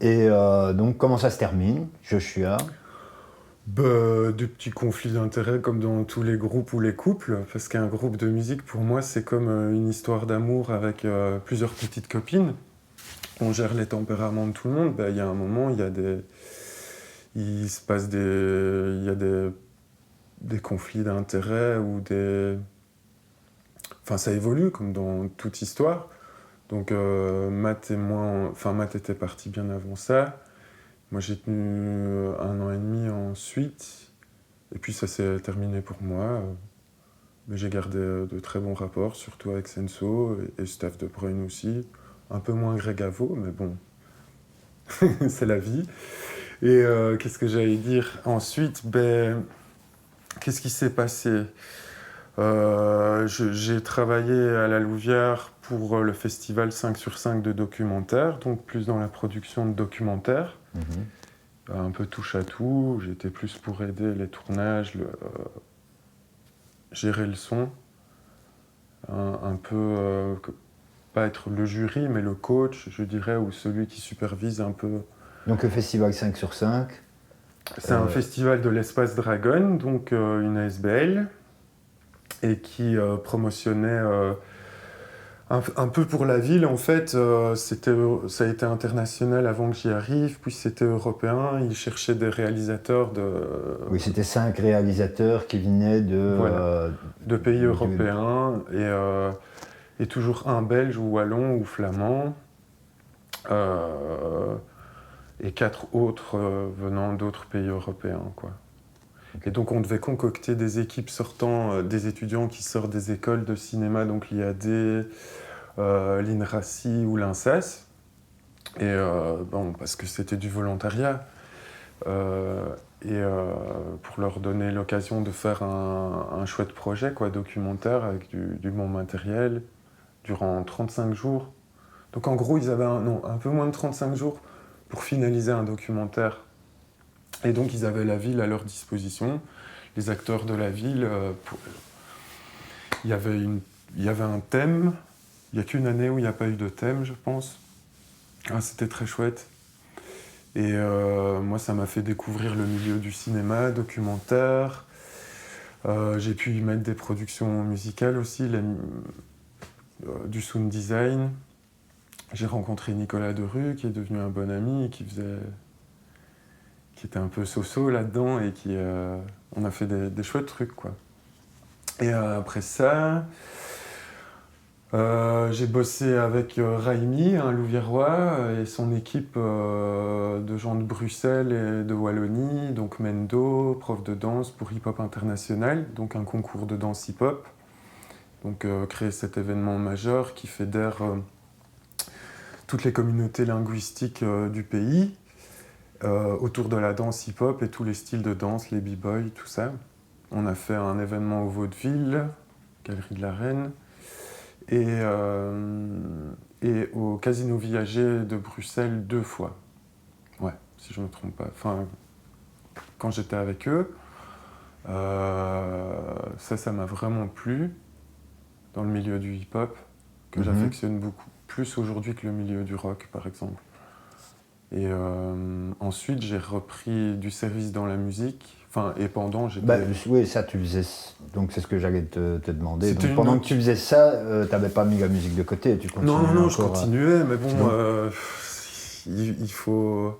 Et donc, comment ça se termine, Joshua? Bah, des petits conflits d'intérêts comme dans tous les groupes ou les couples, parce qu'un groupe de musique, pour moi, c'est comme une histoire d'amour avec plusieurs petites copines. On gère les tempéraments de tout le monde. Bah, il y a un moment, il se passe il y a des conflits d'intérêts ou des... Enfin, ça évolue comme dans toute histoire. Donc, Matt était parti bien avant ça. Moi, j'ai tenu 1 an et demi ensuite. Et puis, ça s'est terminé pour moi. Mais j'ai gardé de très bons rapports, surtout avec Senso et Staff de Bruyne aussi. Un peu moins Greg Avo, mais bon, c'est la vie. Et qu'est-ce que j'allais dire ensuite? Ben, qu'est-ce qui s'est passé? J'ai travaillé à la Louvière pour le festival 5 sur 5 de documentaires, donc plus dans la production de documentaires. Mhm. Un peu touche à tout. J'étais plus pour aider les tournages, gérer le son. Un peu, pas être le jury, mais le coach, je dirais, ou celui qui supervise un peu. Donc, le festival 5 sur 5. C'est un festival de l'Espace Dragon, donc une ASBL, et qui promotionnait un peu pour la ville. En fait, ça a été international avant que j'y arrive, puis c'était européen. Ils cherchaient des réalisateurs Oui, c'était 5 réalisateurs qui venaient voilà, de pays de- européens, et toujours un belge ou wallon ou flamand. Euh, et 4 autres venant d'autres pays européens, quoi. Et donc on devait concocter des équipes sortant, des étudiants qui sortent des écoles de cinéma, donc l'IAD, l'INRACI ou l'INSAS, et bon, parce que c'était du volontariat, euh, et pour leur donner l'occasion de faire un chouette projet, quoi, documentaire, avec du bon matériel, durant 35 jours. Donc en gros, ils avaient un peu moins de 35 jours pour finaliser un documentaire. Et donc ils avaient la ville à leur disposition, les acteurs de la ville. Il y avait il y avait un thème. Il n'y a qu'une année où il n'y a pas eu de thème, je pense. Ah, c'était très chouette. Et moi, ça m'a fait découvrir le milieu du cinéma, documentaire. J'ai pu y mettre des productions musicales aussi, du sound design. J'ai rencontré Nicolas Derue, qui est devenu un bon ami, et qui était un peu so-so là-dedans, et on a fait des chouettes trucs, quoi. Et après ça, j'ai bossé avec Raimi, un Louviérois, et son équipe de gens de Bruxelles et de Wallonie, donc Mendo, prof de danse pour Hip Hop International, donc un concours de danse hip-hop. Donc créer cet événement majeur qui fédère toutes les communautés linguistiques du pays autour de la danse hip-hop et tous les styles de danse, les b-boys, tout ça. On a fait un événement au Vaudeville, Galerie de la Reine, et au Casino Viager de Bruxelles 2 fois. Ouais, si je ne me trompe pas. Enfin, quand j'étais avec eux, ça m'a vraiment plu dans le milieu du hip-hop, que Mhm. j'affectionne beaucoup plus aujourd'hui que le milieu du rock, par exemple. Et ensuite, j'ai repris du service dans la musique. Enfin, et pendant, Bah, j'étais... oui, ça, tu faisais. Donc, c'est ce que j'allais te demander. C'était Donc, une pendant que tu autre... faisais ça, tu n'avais pas mis la musique de côté, tu Non, non, continuais non, je encore à. continuais, mais bon, Donc, il faut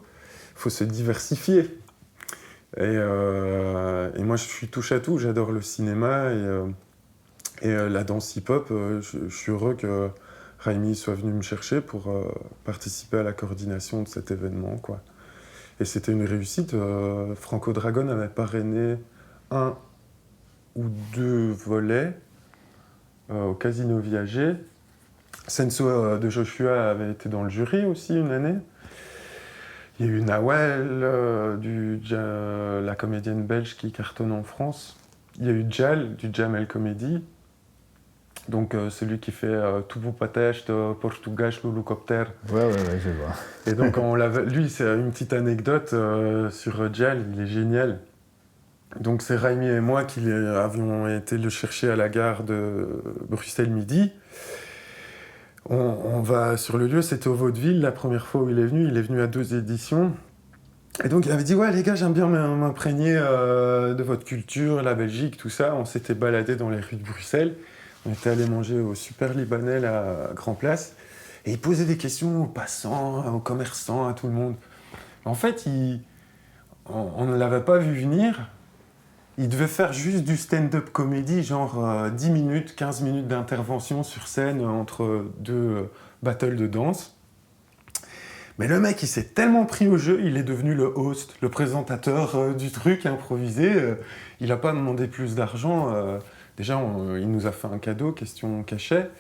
se diversifier. Et moi, je suis touche à tout. J'adore le cinéma et la danse hip-hop. Je suis heureux que Raimi soit venu me chercher pour participer à la coordination de cet événement, quoi. Et c'était une réussite. Franco Dragon avait parrainé 1 ou 2 volets au Casino Viager. Senso de Joshua avait été dans le jury aussi une année. Il y a eu Nawel, la comédienne belge qui cartonne en France. Il y a eu Jal, du Jamel Comedy. Donc celui qui fait Tubu Patesh de Portugal, l'hélicoptère. ouais, je vois. Et donc lui, c'est une petite anecdote sur Jal, il est génial. Donc c'est Raimi et moi avions été le chercher à la gare de Bruxelles Midi. On va sur le lieu, c'était au Vaudeville, la première fois où il est venu à 2 éditions. Et donc il avait dit, ouais les gars, j'aime bien m'imprégner de votre culture, la Belgique, tout ça. On s'était baladé dans les rues de Bruxelles, on était allé manger au Super Libanais à Grand Place, et il posait des questions aux passants, aux commerçants, à tout le monde. En fait, on ne l'avait pas vu venir. Il devait faire juste du stand-up comédie, genre 10 minutes, 15 minutes d'intervention sur scène entre deux battles de danse. Mais le mec, il s'est tellement pris au jeu, il est devenu le host, le présentateur du truc improvisé. Il n'a pas demandé plus d'argent. Déjà, il nous a fait un cadeau, question cachet.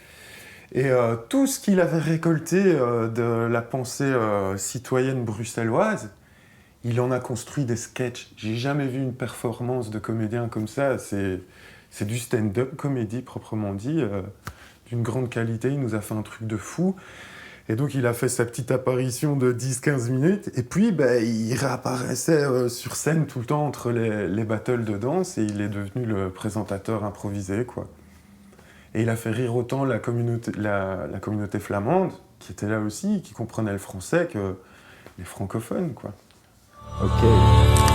Et tout ce qu'il avait récolté de la pensée citoyenne bruxelloise, il en a construit des sketchs. J'ai jamais vu une performance de comédien comme ça. C'est du stand-up comédie proprement dit, d'une grande qualité. Il nous a fait un truc de fou. Et donc il a fait sa petite apparition de 10-15 minutes. Et puis il réapparaissait sur scène tout le temps entre les battles de danse. Et il est devenu le présentateur improvisé, quoi. Et il a fait rire autant la communauté flamande, qui était là aussi, qui comprenait le français, que les francophones, quoi. Ok.